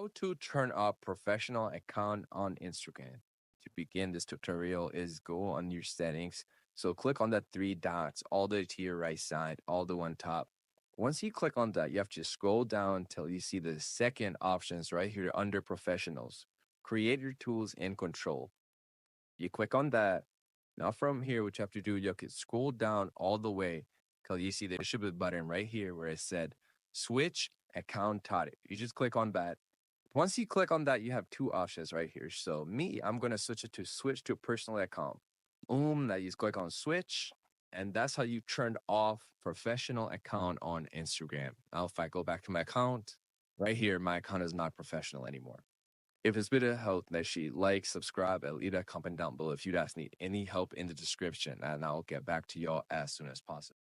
how to turn up professional account on Instagram. To begin this tutorial is go on your settings. So click on the three dots all the way to your right side, all the one top. Once you click on that, you have to scroll down until you see the second options right here under professionals. Create your tools and control. You click on that. Now from here, what you have to do, you can scroll down all the way till you see there should be a button right here where it said switch account type. You just click on that. Once you click on that, you have two options right here. So me, I'm gonna switch to personal account. Boom, that you just click on switch. And that's how you turned off professional account on Instagram. Now, if I go back to my account, right here, my account is not professional anymore. If it's been a help, that she like, subscribe, and leave a comment down below if you guys need any help in the description, and I'll get back to y'all as soon as possible.